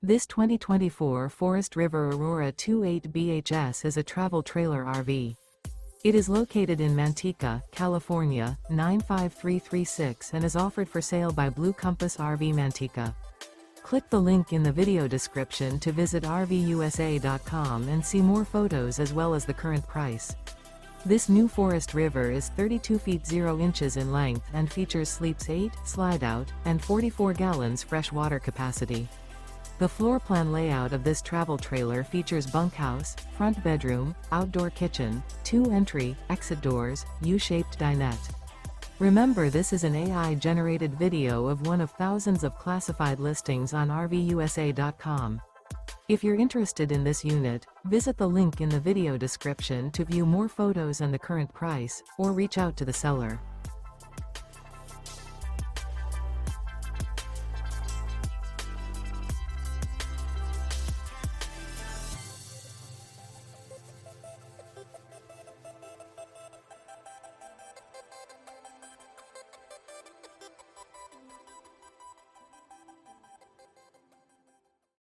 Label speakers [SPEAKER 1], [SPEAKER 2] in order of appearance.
[SPEAKER 1] This 2024 Forest River Aurora 28 BHS is a travel trailer RV. It is located in Manteca, California, 95336 and is offered for sale by Blue Compass RV Manteca. Click the link in the video description to visit RVUSA.com and see more photos as well as the current price. This new Forest River is 32 feet 0 inches in length and features sleeps 8, Slideout, and 44 gallons fresh water capacity. The floor plan layout of this travel trailer features bunkhouse, front bedroom, outdoor kitchen, 2 entry, exit doors, U-shaped dinette. Remember, this is an AI-generated video of one of thousands of classified listings on RVUSA.com. If you're interested in this unit, visit the link in the video description to view more photos and the current price, or reach out to the seller.